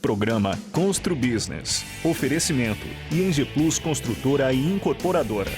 programa Constru Business. Oferecimento ING Plus Construtora e Incorporadora.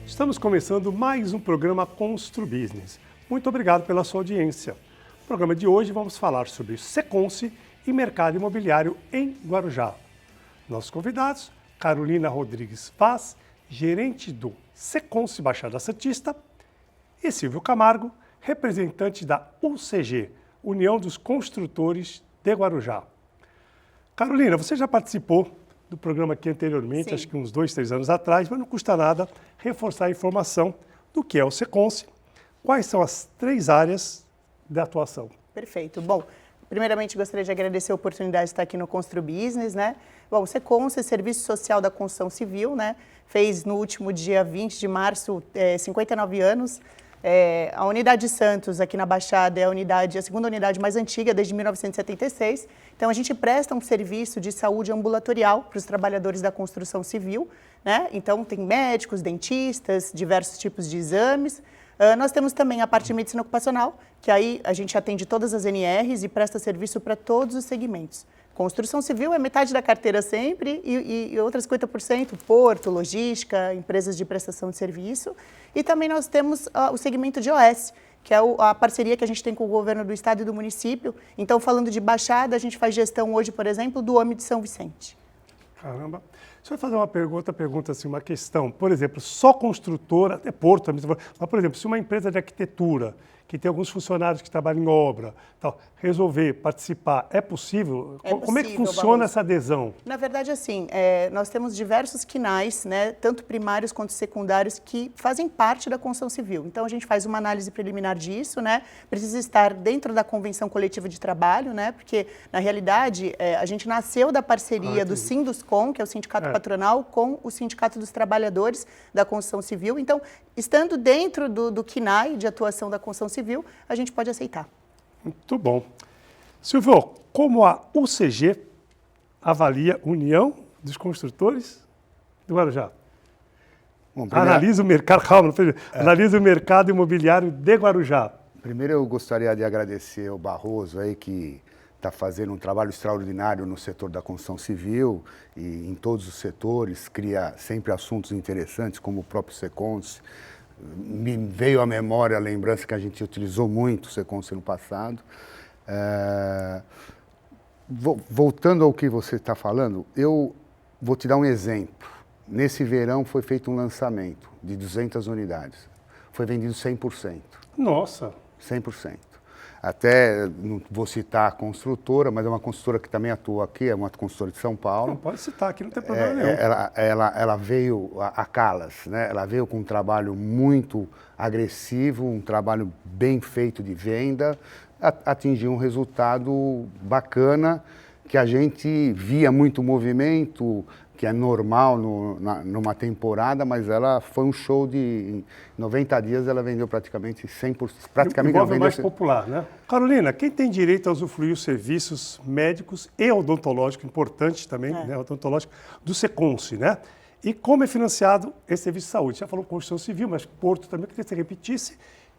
Estamos começando mais um programa Constru Business. Muito obrigado pela sua audiência. No programa de hoje vamos falar sobre Seconce e mercado imobiliário em Guarujá. Nossos convidados, Carolina Rodrigues Vaz, gerente do Seconce Baixada Santista, e Silvio Camargo, representante da UCG, União dos Construtores de Guarujá. Carolina, você já participou do programa aqui anteriormente, acho que uns 2, 3 anos atrás, mas não custa nada reforçar a informação do que é o Seconce, quais são as 3 áreas de atuação. Perfeito. Bom, primeiramente gostaria de agradecer a oportunidade de estar aqui no Constru Business, né? Bom, o Seconce, Serviço Social da Construção Civil, né? Fez no último dia 20 de março 59 anos. A Unidade Santos, aqui na Baixada, é a segunda unidade mais antiga, desde 1976. Então, a gente presta um serviço de saúde ambulatorial para os trabalhadores da construção civil, né? Então, tem médicos, dentistas, diversos tipos de exames. Nós temos também a parte de medicina ocupacional, que aí a gente atende todas as NRs e presta serviço para todos os segmentos. Construção civil é metade da carteira sempre e outras 50%, porto, logística, empresas de prestação de serviço. E também nós temos o segmento de OS, que é a parceria que a gente tem com o governo do estado e do município. Então, falando de Baixada, a gente faz gestão hoje, por exemplo, do OMI de São Vicente. Caramba. Se eu fazer uma pergunta assim, uma questão, por exemplo, só construtora, até porto, mas, por exemplo, se uma empresa de arquitetura, que tem alguns funcionários que trabalham em obra, tal, resolver participar, é possível? Como é que funciona essa adesão? Na verdade, assim, nós temos diversos quinais, né, tanto primários quanto secundários, que fazem parte da construção civil. Então, a gente faz uma análise preliminar disso, né, precisa estar dentro da convenção coletiva de trabalho, né, porque, na realidade, a gente nasceu da parceria do Sinduscon, que é o sindicato patronal, com o Sindicato dos Trabalhadores da Construção Civil. Então, estando dentro do quinai de atuação da construção civil, a gente pode aceitar. Muito bom. Silvio, como a UCG avalia a União dos Construtores do Guarujá? Bom, Analisa o mercado, calma, analisa o mercado imobiliário de Guarujá. Primeiro eu gostaria de agradecer ao Barroso aí que está fazendo um trabalho extraordinário no setor da construção civil e em todos os setores, cria sempre assuntos interessantes como o próprio Seconce. Me veio à memória a lembrança que a gente utilizou muito o Seconce no passado. Voltando ao que você está falando, eu vou te dar um exemplo. Nesse verão foi feito um lançamento de 200 unidades. Foi vendido 100%. Nossa! 100%. Até, não vou citar a construtora, mas é uma construtora que também atua aqui, é uma construtora de São Paulo. Não, pode citar aqui, não tem problema nenhum. Ela veio, a Calas, né? Ela veio com um trabalho muito agressivo, um trabalho bem feito de venda, atingiu um resultado bacana, que a gente via muito movimento, que é normal numa temporada, mas ela foi um show de... Em 90 dias ela vendeu praticamente 100%. Praticamente o imóvel mais popular, né? Carolina, quem tem direito a usufruir os serviços médicos e odontológicos, importante também, né, odontológico, do Seconce, né? E como é financiado esse serviço de saúde? Já falou construção civil, mas Porto também, queria que você repetisse.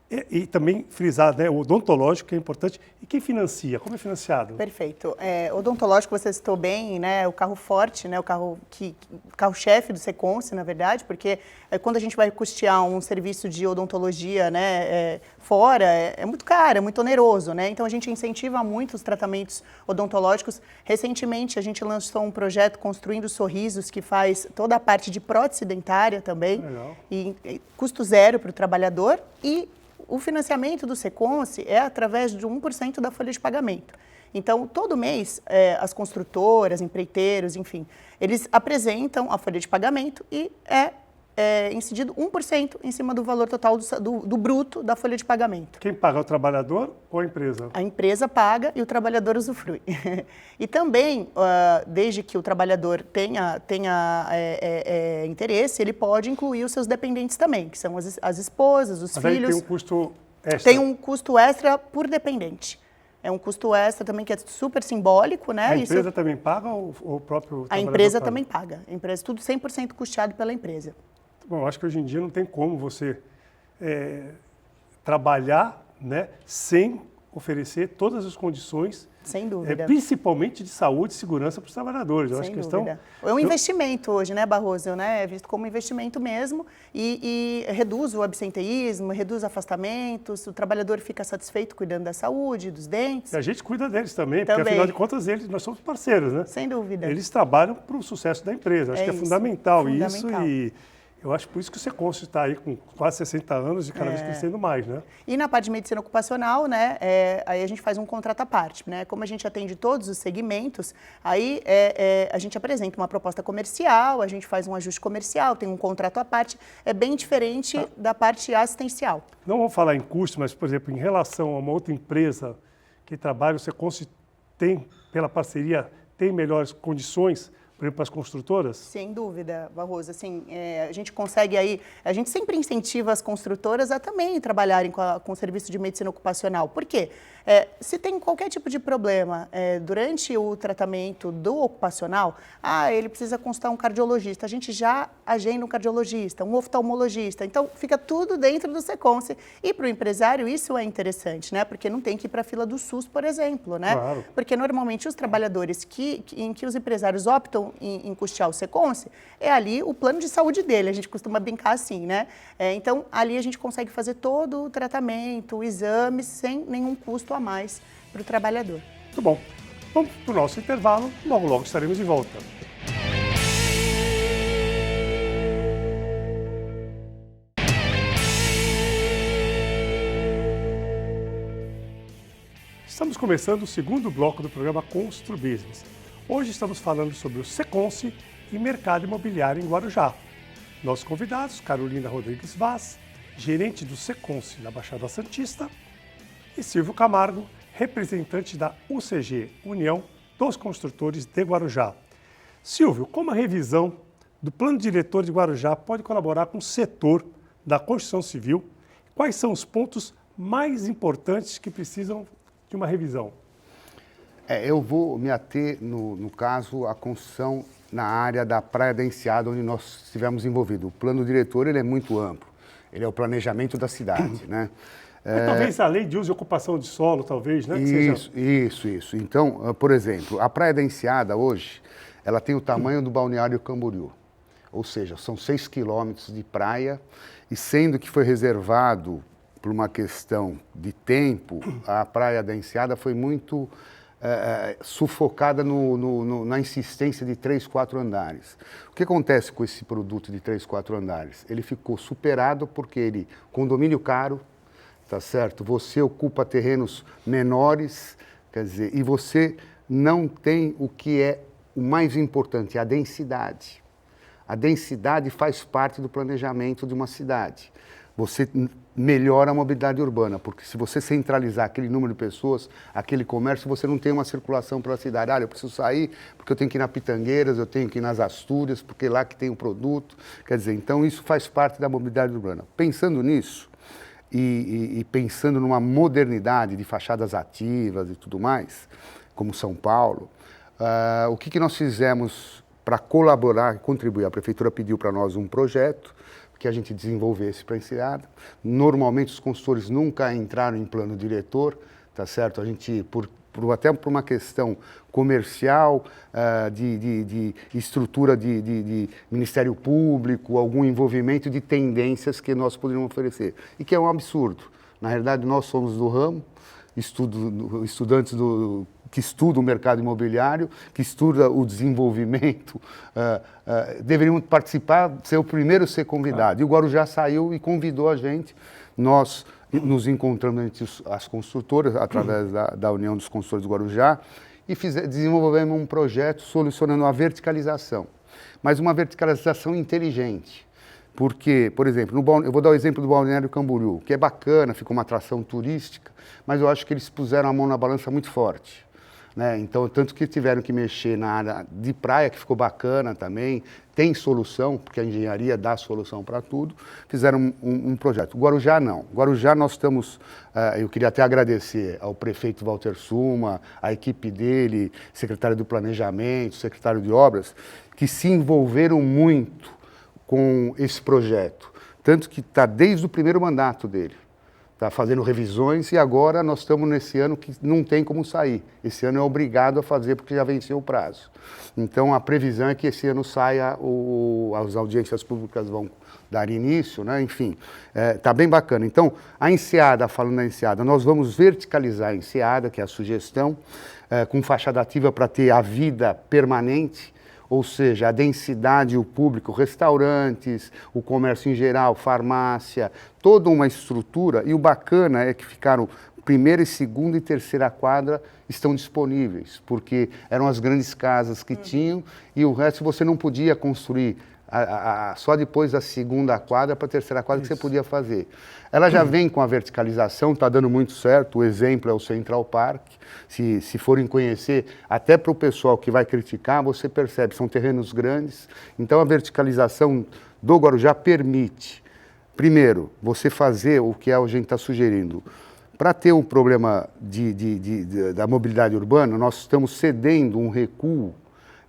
E também frisar, né, o odontológico, que é importante. E quem financia? Como é financiado? Perfeito. Odontológico, você citou bem, né, o carro forte, né, o carro-chefe do Seconce, na verdade, porque quando a gente vai custear um serviço de odontologia, né, fora, é muito caro, é muito oneroso, né? Então a gente incentiva muito os tratamentos odontológicos. Recentemente a gente lançou um projeto Construindo Sorrisos, que faz toda a parte de prótese dentária também. Legal. E custo zero para o trabalhador. E o financiamento do Seconce é através de 1% da folha de pagamento. Então, todo mês, as construtoras, empreiteiros, enfim, eles apresentam a folha de pagamento e é incidido 1% em cima do valor total do bruto da folha de pagamento. Quem paga é o trabalhador ou a empresa? A empresa paga e o trabalhador usufrui. E também, desde que o trabalhador tenha interesse, ele pode incluir os seus dependentes também, que são as esposas, os Mas filhos. aí tem um custo extra. Tem um custo extra por dependente. É um custo extra também que é super simbólico, né? A empresa também paga ou o próprio A trabalhador empresa paga? também paga. A empresa, tudo 100% custeado pela empresa. Bom, eu acho que hoje em dia não tem como você trabalhar, né, sem oferecer todas as condições, Sem dúvida. principalmente de saúde e segurança para os trabalhadores. Eu acho Sem que dúvida. É um investimento hoje, né, Barroso? Né? É visto como investimento mesmo e reduz o absenteísmo, reduz afastamentos, o trabalhador fica satisfeito cuidando da saúde, dos dentes. E a gente cuida deles também, porque Também. afinal de contas nós somos parceiros, né? Sem dúvida. Eles trabalham para o sucesso da empresa. Acho que é isso, fundamental isso fundamental. e eu acho por isso que o Seconce está aí com quase 60 anos e cada vez crescendo mais, né? E na parte de medicina ocupacional, né, aí a gente faz um contrato à parte, né? Como a gente atende todos os segmentos, aí a gente apresenta uma proposta comercial, a gente faz um ajuste comercial, tem um contrato à parte, é bem diferente da parte assistencial. Não vamos falar em custo, mas, por exemplo, em relação a uma outra empresa que trabalha, o Seconce tem, pela parceria, tem melhores condições, por exemplo, para as construtoras? Sem dúvida, Barroso. Assim, a gente consegue aí, a gente sempre incentiva as construtoras a também trabalharem com o serviço de medicina ocupacional. Por quê? Se tem qualquer tipo de problema durante o tratamento do ocupacional, ele precisa consultar um cardiologista, a gente já agenda um cardiologista, um oftalmologista, então fica tudo dentro do Seconce. E para o empresário isso é interessante, né? Porque não tem que ir para a fila do SUS, por exemplo, né? Claro. Porque normalmente os trabalhadores em que os empresários optam em custear o Seconce, é ali o plano de saúde dele, a gente costuma brincar assim, né? Então, ali a gente consegue fazer todo o tratamento, o exame, sem nenhum custo a mais para o trabalhador. Muito bom. Vamos para o nosso intervalo, logo estaremos de volta. Estamos começando o segundo bloco do programa Constru Business. Hoje estamos falando sobre o Seconce e mercado imobiliário em Guarujá. Nossos convidados, Carolina Rodrigues Vaz, gerente do Seconce na Baixada Santista, e Silvio Camargo, representante da UCG, União dos Construtores de Guarujá. Silvio, como a revisão do Plano Diretor de Guarujá pode colaborar com o setor da construção civil? Quais são os pontos mais importantes que precisam de uma revisão? Eu vou me ater, no caso, à construção na área da Praia da Enseada, onde nós estivemos envolvidos. O plano diretor ele é muito amplo, ele é o planejamento da cidade, né? Talvez a lei de uso e ocupação de solo, talvez, né? Isso. Então, por exemplo, a Praia da Enseada hoje, ela tem o tamanho do Balneário Camboriú, ou seja, são 6 quilômetros de praia, e sendo que foi reservado por uma questão de tempo, a Praia da Enseada foi muito sufocada na insistência de 3, 4 andares. O que acontece com esse produto de 3, 4 andares? Ele ficou superado porque condomínio caro, tá certo? Você ocupa terrenos menores, quer dizer, e você não tem o que é o mais importante, a densidade. A densidade faz parte do planejamento de uma cidade. Você melhora a mobilidade urbana, porque se você centralizar aquele número de pessoas, aquele comércio, você não tem uma circulação pela cidade. Eu preciso sair porque eu tenho que ir na Pitangueiras, eu tenho que ir nas Astúrias, porque é lá que tem o produto. Quer dizer, então isso faz parte da mobilidade urbana. Pensando nisso, e pensando numa modernidade de fachadas ativas e tudo mais, como São Paulo, o que nós fizemos para colaborar e contribuir? A Prefeitura pediu para nós um projeto, que a gente desenvolvesse para a Enseada. Normalmente os consultores nunca entraram em plano diretor, tá certo? A gente, até por uma questão comercial, de estrutura de Ministério Público, algum envolvimento de tendências que nós poderíamos oferecer. E que é um absurdo. Na realidade, nós somos do ramo, estudantes que estudam o mercado imobiliário, que estudam o desenvolvimento, deveriam participar, ser o primeiro a ser convidado. E o Guarujá saiu e convidou a gente. Nós nos encontramos entre as construtoras, através da União dos Construtores do Guarujá, e desenvolvemos um projeto solucionando a verticalização, mas uma verticalização inteligente. Porque, por exemplo, eu vou dar o exemplo do Balneário Camboriú, que é bacana, ficou uma atração turística, mas eu acho que eles puseram a mão na balança muito forte. Né? Então, tanto que tiveram que mexer na área de praia, que ficou bacana também, tem solução, porque a engenharia dá solução para tudo, fizeram um projeto. Guarujá não. Guarujá nós estamos, eu queria até agradecer ao prefeito Walter Suma, a equipe dele, secretário do Planejamento, secretário de Obras, que se envolveram muito com esse projeto, tanto que está desde o primeiro mandato dele, está fazendo revisões e agora nós estamos nesse ano que não tem como sair. Esse ano é obrigado a fazer porque já venceu o prazo. Então a previsão é que esse ano saia, as audiências públicas vão dar início, né? Enfim, está bem bacana. Então a Enseada, falando da Enseada, nós vamos verticalizar a Enseada, que é a sugestão, com fachada ativa para ter a vida permanente, ou seja, a densidade, o público, restaurantes, o comércio em geral, farmácia, toda uma estrutura. E o bacana é que ficaram primeira, segunda e terceira quadra estão disponíveis, porque eram as grandes casas que tinham e o resto você não podia construir só depois da segunda quadra para a terceira quadra que você podia fazer. Ela já vem com a verticalização, está dando muito certo, o exemplo é o Central Park. Se forem conhecer, até para o pessoal que vai criticar, você percebe, são terrenos grandes. Então a verticalização do Guarujá permite, primeiro, você fazer o que a gente está sugerindo. Para ter um problema da mobilidade urbana, nós estamos cedendo um recuo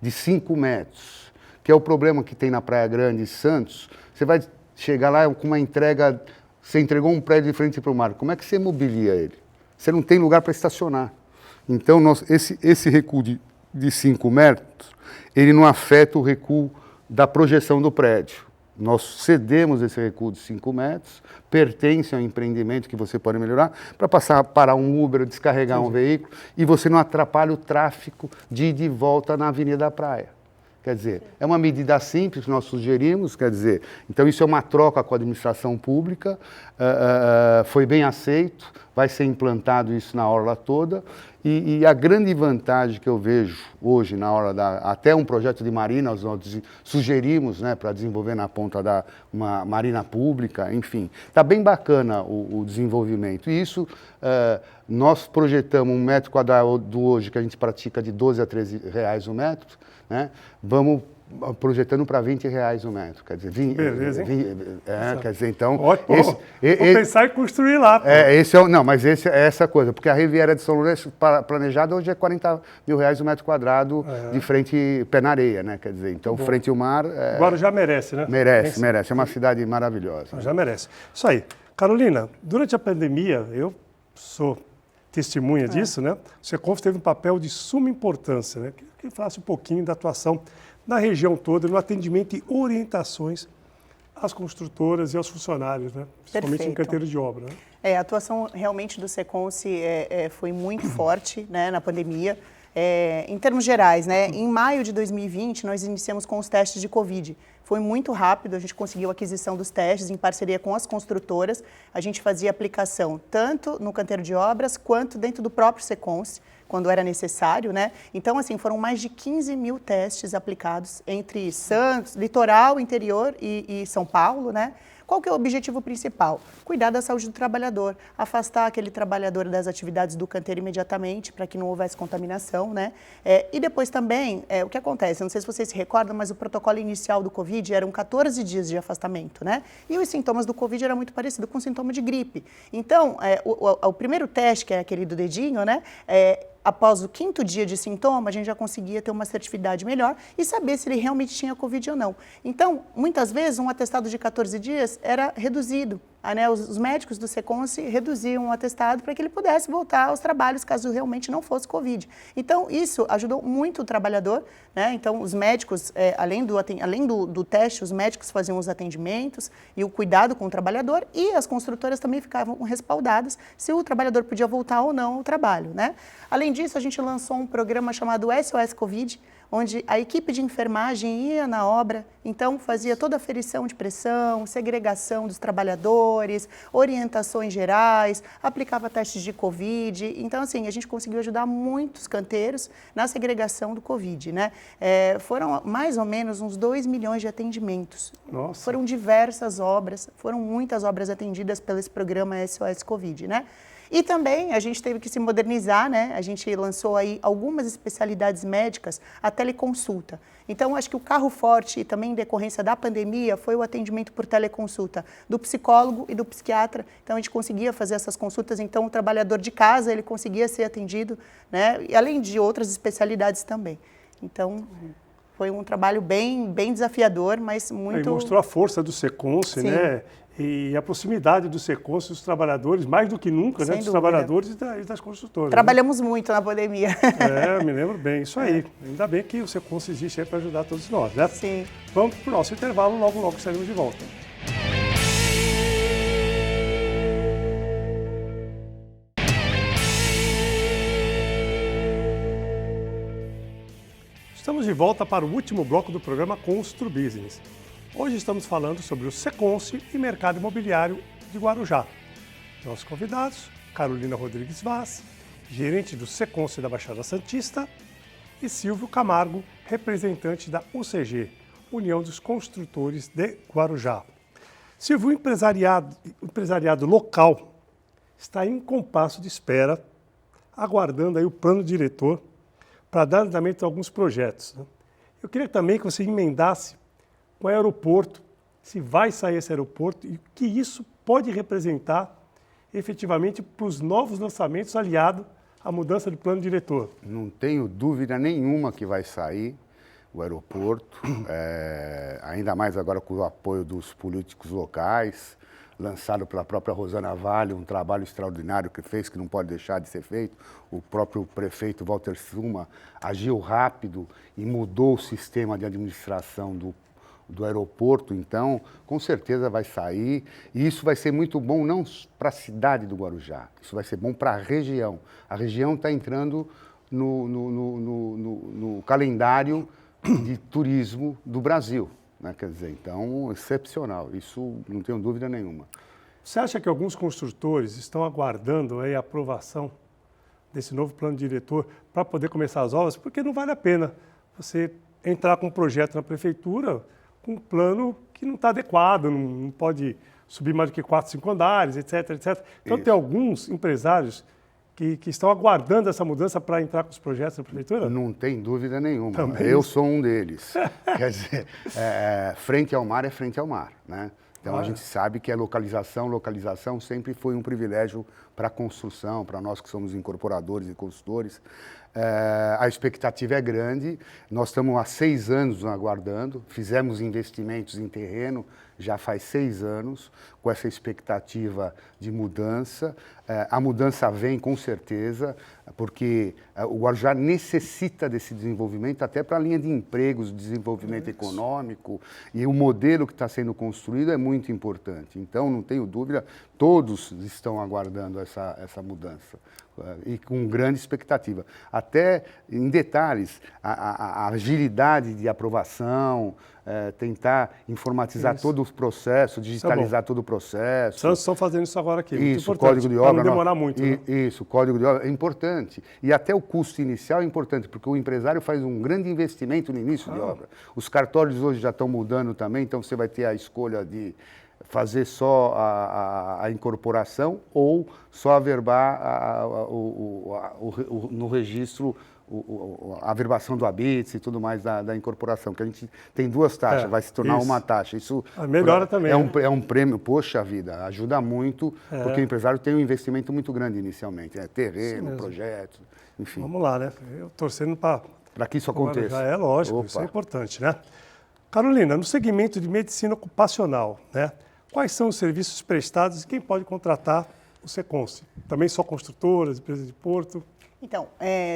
de 5 metros, que é o problema que tem na Praia Grande e Santos. Você vai chegar lá com uma entrega, você entregou um prédio de frente para o mar, como é que você mobilia ele? Você não tem lugar para estacionar. Então, esse recuo de 5 metros, ele não afeta o recuo da projeção do prédio. Nós cedemos esse recuo de 5 metros, pertence ao empreendimento que você pode melhorar, para parar um Uber, descarregar um veículo, e você não atrapalha o tráfego de ida e volta na Avenida da Praia. Quer dizer, é uma medida simples que nós sugerimos, quer dizer, então isso é uma troca com a administração pública, foi bem aceito, vai ser implantado isso na orla toda, e a grande vantagem que eu vejo hoje na hora até um projeto de marina, nós sugerimos, né, para desenvolver na ponta da uma marina pública, enfim, está bem bacana o desenvolvimento, e isso nós projetamos 1 metro quadrado hoje que a gente pratica de 12 a 13 reais o metro, né? Vamos projetando para 20 reais o metro, quer dizer, beleza, hein? Quer dizer, então... Ótimo, vou pensar em construir lá. Mas essa coisa, porque a Riviera de São Lourenço planejada hoje é 40 mil reais o metro quadrado de frente, pé na areia, né? Quer dizer, então frente ao mar... Agora já merece, né? Merece, é uma cidade maravilhosa. Já merece. Isso aí. Carolina, durante a pandemia, eu sou testemunha disso, né? O Seconf teve um papel de suma importância, né? Que falasse um pouquinho da atuação na região toda, no atendimento e orientações às construtoras e aos funcionários, né? Principalmente em canteiro de obra. Né? A atuação realmente do Seconf foi muito forte, né, na pandemia. Em termos gerais, né, em maio de 2020, nós iniciamos com os testes de Covid. Foi muito rápido, a gente conseguiu a aquisição dos testes em parceria com as construtoras. A gente fazia aplicação tanto no canteiro de obras quanto dentro do próprio Seconf, quando era necessário, né? Então, assim, foram mais de 15 mil testes aplicados entre Santos, litoral, interior e São Paulo, né? Qual que é o objetivo principal? Cuidar da saúde do trabalhador, afastar aquele trabalhador das atividades do canteiro imediatamente, para que não houvesse contaminação, né? E depois também, o que acontece? Não sei se vocês se recordam, mas o protocolo inicial do Covid eram 14 dias de afastamento, né? E os sintomas do Covid eram muito parecidos com o sintoma de gripe. Então, o primeiro teste, que é aquele do dedinho, né? após o 5º dia de sintoma, a gente já conseguia ter uma assertividade melhor e saber se ele realmente tinha Covid ou não. Então, muitas vezes, um atestado de 14 dias era reduzido. Né, os médicos do Seconce reduziam o atestado para que ele pudesse voltar aos trabalhos caso realmente não fosse Covid. Então, isso ajudou muito o trabalhador, né? Então, os médicos, além do teste, os médicos faziam os atendimentos e o cuidado com o trabalhador, e as construtoras também ficavam respaldadas se o trabalhador podia voltar ou não ao trabalho, né? Além disso, a gente lançou um programa chamado SOS Covid, onde a equipe de enfermagem ia na obra, então fazia toda a aferição de pressão, segregação dos trabalhadores, orientações gerais, aplicava testes de Covid. Então, assim, a gente conseguiu ajudar muitos canteiros na segregação do Covid, né? Foram mais ou menos uns 2 milhões de atendimentos. Nossa. Foram diversas obras, foram muitas obras atendidas pelo esse programa SOS Covid, né? E também a gente teve que se modernizar, né? A gente lançou aí algumas especialidades médicas, a teleconsulta. Então, acho que o carro forte, e também em decorrência da pandemia, foi o atendimento por teleconsulta do psicólogo e do psiquiatra. Então, a gente conseguia fazer essas consultas, então o trabalhador de casa, ele conseguia ser atendido, né? E além de outras especialidades também. Então, foi um trabalho bem desafiador, mas muito... E mostrou a força do Seconce, né? E a proximidade do Seconce dos trabalhadores, mais do que nunca, né? Dos trabalhadores e das construtoras. Trabalhamos muito na pandemia. Me lembro bem, isso aí. Ainda bem que o Seconce existe aí para ajudar todos nós, né? Sim. Vamos para o nosso intervalo, logo estaremos de volta. Estamos de volta para o último bloco do programa Constru Business. Hoje estamos falando sobre o Seconce e mercado imobiliário de Guarujá. Nossos convidados, Carolina Rodrigues Vaz, gerente do Seconce da Baixada Santista, e Silvio Camargo, representante da UCG, União dos Construtores de Guarujá. Silvio, o empresariado local está em compasso de espera, aguardando aí o plano diretor para dar andamento a alguns projetos. Eu queria também que você emendasse com o aeroporto, se vai sair esse aeroporto e o que isso pode representar efetivamente para os novos lançamentos aliado à mudança do plano diretor. Não tenho dúvida nenhuma que vai sair o aeroporto, ainda mais agora com o apoio dos políticos locais, lançado pela própria Rosana Vale, um trabalho extraordinário que fez, que não pode deixar de ser feito. O próprio prefeito Walter Suma agiu rápido e mudou o sistema de administração do aeroporto, então, com certeza vai sair. E isso vai ser muito bom não para a cidade do Guarujá, isso vai ser bom para a região. A região está entrando no calendário de turismo do Brasil, né? Quer dizer, então, excepcional, isso não tenho dúvida nenhuma. Você acha que alguns construtores estão aguardando aí a aprovação desse novo plano diretor para poder começar as obras? Porque não vale a pena você entrar com um projeto na prefeitura com um plano que não está adequado, não pode subir mais do que 4, 5 andares, etc, etc. Então, tem alguns empresários que estão aguardando essa mudança para entrar com os projetos na prefeitura? Não tem dúvida nenhuma. Também. Eu sou um deles. Quer dizer, frente ao mar é frente ao mar, né? Então, a gente sabe que a localização sempre foi um privilégio para a construção, para nós que somos incorporadores e consultores. A expectativa é grande, nós estamos há 6 anos aguardando, fizemos investimentos em terreno já faz 6 anos, com essa expectativa de mudança. A mudança vem com certeza, porque o Guarujá necessita desse desenvolvimento até para a linha de empregos, desenvolvimento econômico, e o modelo que está sendo construído é muito importante. Então, não tenho dúvida, todos estão aguardando essa mudança e com grande expectativa. Até em detalhes, a agilidade de aprovação, tentar informatizar todo o processo, digitalizar todo o processo. Nós estamos fazendo isso agora aqui. Isso, o código de obra. Para não demorar muito. Né? Isso, o código de obra é importante. E até o custo inicial é importante, porque o empresário faz um grande investimento no início de obra. Os cartórios hoje já estão mudando também, então você vai ter a escolha de fazer só a incorporação ou só averbar no registro a averbação do habite e tudo mais da incorporação, que a gente tem 2 taxas, vai se tornar uma taxa. Isso melhora também. É um prêmio, poxa vida, ajuda muito, porque o empresário tem um investimento muito grande inicialmente, terreno, projetos, enfim. Vamos lá, né? Eu torcendo para que isso aconteça. É lógico, isso é importante, né? Carolina, no segmento de medicina ocupacional, né? Quais são os serviços prestados e quem pode contratar o Seconce? Também só construtoras, empresas de porto? Então,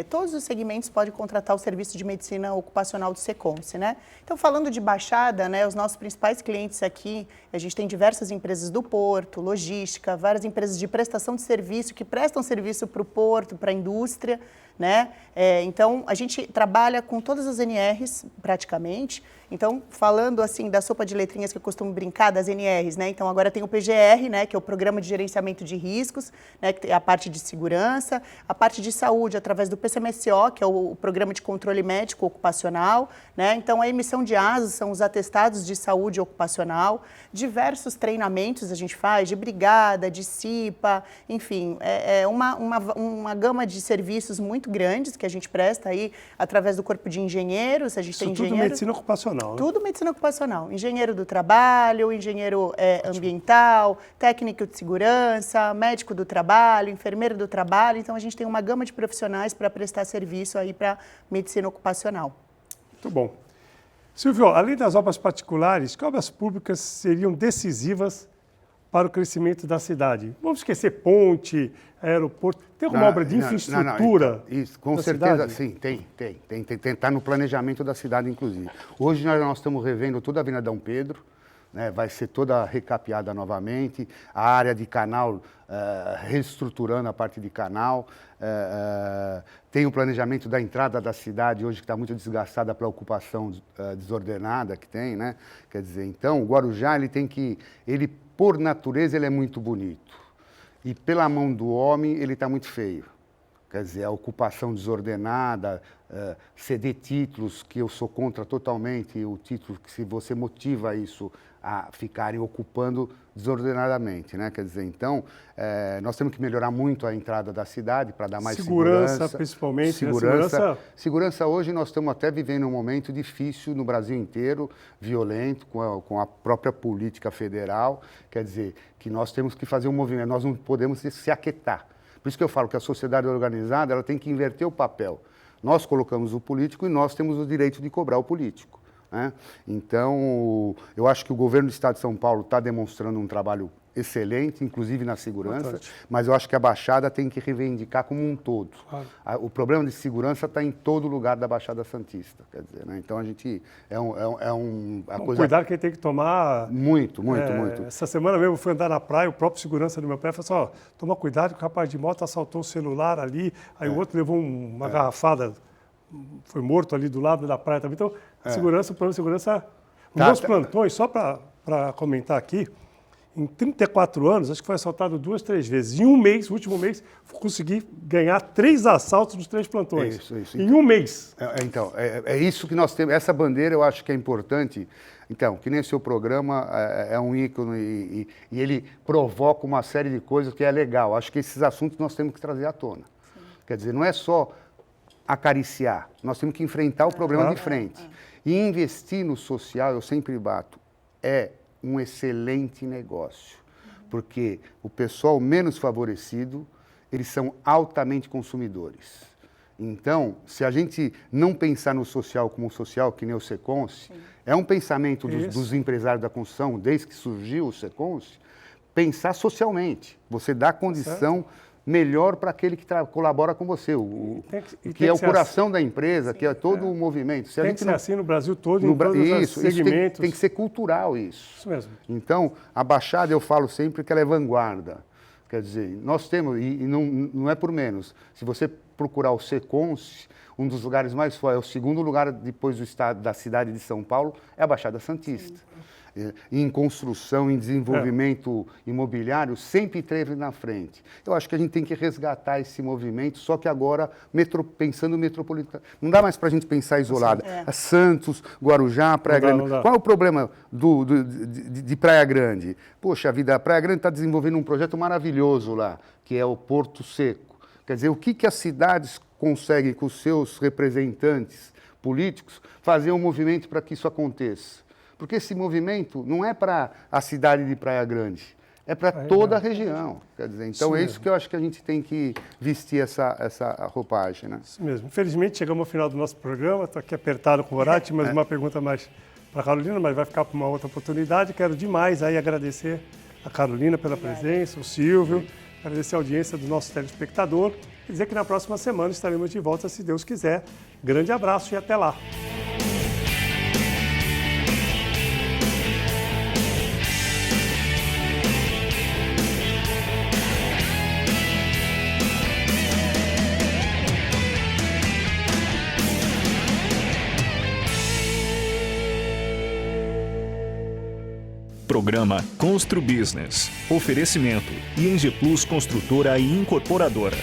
todos os segmentos podem contratar o serviço de medicina ocupacional do Seconce, né? Então, falando de Baixada, né, os nossos principais clientes aqui, a gente tem diversas empresas do porto, logística, várias empresas de prestação de serviço que prestam serviço para o porto, para a indústria, né? Então, a gente trabalha com todas as NRs, praticamente. Então, falando assim da sopa de letrinhas que eu costumo brincar, das NRs, né? Então, agora tem o PGR, né? Que é o Programa de Gerenciamento de Riscos, né? Que é a parte de segurança, a parte de saúde através do PCMSO, que é o Programa de Controle Médico Ocupacional, né? Então, a emissão de ASAs são os atestados de saúde ocupacional, diversos treinamentos a gente faz, de brigada, de CIPA, enfim, uma gama de serviços muito grandes que a gente presta aí através do Corpo de Engenheiros, a gente tem tudo engenheiro... medicina ocupacional, né? Tudo medicina ocupacional, engenheiro do trabalho, engenheiro ambiental, técnico de segurança, médico do trabalho, enfermeiro do trabalho, então a gente tem uma gama de profissionais para prestar serviço aí para medicina ocupacional. Muito bom. Silvio, além das obras particulares, que obras públicas seriam decisivas para o crescimento da cidade? Vamos esquecer ponte, aeroporto. Tem alguma obra de infraestrutura? Então, isso, com certeza, sim, tem. Está no planejamento da cidade, inclusive. Hoje nós estamos revendo toda a Avenida Dom Pedro, né, vai ser toda recapeada novamente, a área de canal, reestruturando a parte de canal. Tem o planejamento da entrada da cidade, hoje que está muito desgastada pela ocupação desordenada que tem, né? Quer dizer, então, o Guarujá, ele por natureza, ele é muito bonito. E pela mão do homem, ele está muito feio. Quer dizer, a ocupação desordenada, ceder títulos, que eu sou contra totalmente, o título que se você motiva isso a ficarem ocupando desordenadamente, né? Quer dizer, então, nós temos que melhorar muito a entrada da cidade para dar mais segurança. Principalmente, Segurança hoje nós estamos até vivendo um momento difícil no Brasil inteiro, violento, com a própria política federal. Quer dizer, que nós temos que fazer um movimento, nós não podemos se aquietar. Por isso que eu falo que a sociedade organizada ela tem que inverter o papel. Nós colocamos o político e nós temos o direito de cobrar o político, né? Então, eu acho que o governo do Estado de São Paulo está demonstrando um trabalho excelente, inclusive na segurança, mas eu acho que a Baixada tem que reivindicar como um todo. O problema de segurança está em todo lugar da Baixada Santista, quer dizer, né? Então a gente cuidado que tem que tomar... Muito. Essa semana mesmo eu fui andar na praia, o próprio segurança do meu pé falou assim, toma cuidado que o rapaz de moto assaltou o celular ali, aí o outro levou uma garrafada, foi morto ali do lado da praia também. Então, segurança, o problema de segurança... Os meus plantões, só para comentar aqui, em 34 anos, acho que foi assaltado 2, 3 vezes. Em um mês, o último mês, consegui ganhar 3 assaltos nos 3 plantões. Isso. Em um mês. Então, é isso que nós temos. Essa bandeira eu acho que é importante. Então, que nem o seu programa é um ícone e ele provoca uma série de coisas que é legal. Acho que esses assuntos nós temos que trazer à tona. Sim. Quer dizer, não é só acariciar, nós temos que enfrentar o problema de frente. E investir no social, eu sempre bato, é um excelente negócio, porque o pessoal menos favorecido, eles são altamente consumidores. Então, se a gente não pensar no social como social, que nem o Seconce, é um pensamento dos empresários da construção, desde que surgiu o Seconce, pensar socialmente. Você dá condição melhor para aquele que colabora com você, que é o coração da empresa, que é todo o movimento. Se tem que ser assim no Brasil todo, em todos os segmentos. Tem que ser cultural isso. Isso mesmo. Então, a Baixada, eu falo sempre que ela é vanguarda. Quer dizer, nós temos, e não é por menos, se você procurar o Seconce, um dos lugares mais fortes, é o segundo lugar depois do estado, da cidade de São Paulo, é a Baixada Santista. Em construção, em desenvolvimento imobiliário, sempre esteve na frente. Eu acho que a gente tem que resgatar esse movimento, só que agora pensando metropolitano. Não dá mais para a gente pensar isolado. Santos, Guarujá, Praia Grande. Qual é o problema de Praia Grande? Poxa vida, a Praia Grande está desenvolvendo um projeto maravilhoso lá, que é o Porto Seco. Quer dizer, o que as cidades consegue, com os seus representantes políticos, fazer um movimento para que isso aconteça. Porque esse movimento não é para a cidade de Praia Grande, é para toda a região. Quer dizer, então é isso que eu acho que a gente tem que vestir essa roupagem. Né? Isso mesmo. Infelizmente, chegamos ao final do nosso programa, estou aqui apertado com o horário, tinha mais uma pergunta mais para a Carolina, mas vai ficar para uma outra oportunidade. Quero demais aí agradecer a Carolina pela presença, o Silvio, agradecer a audiência do nosso telespectador e dizer que na próxima semana estaremos de volta, se Deus quiser. Grande abraço e até lá. Programa Constru Business. Oferecimento ING Plus Construtora e Incorporadora.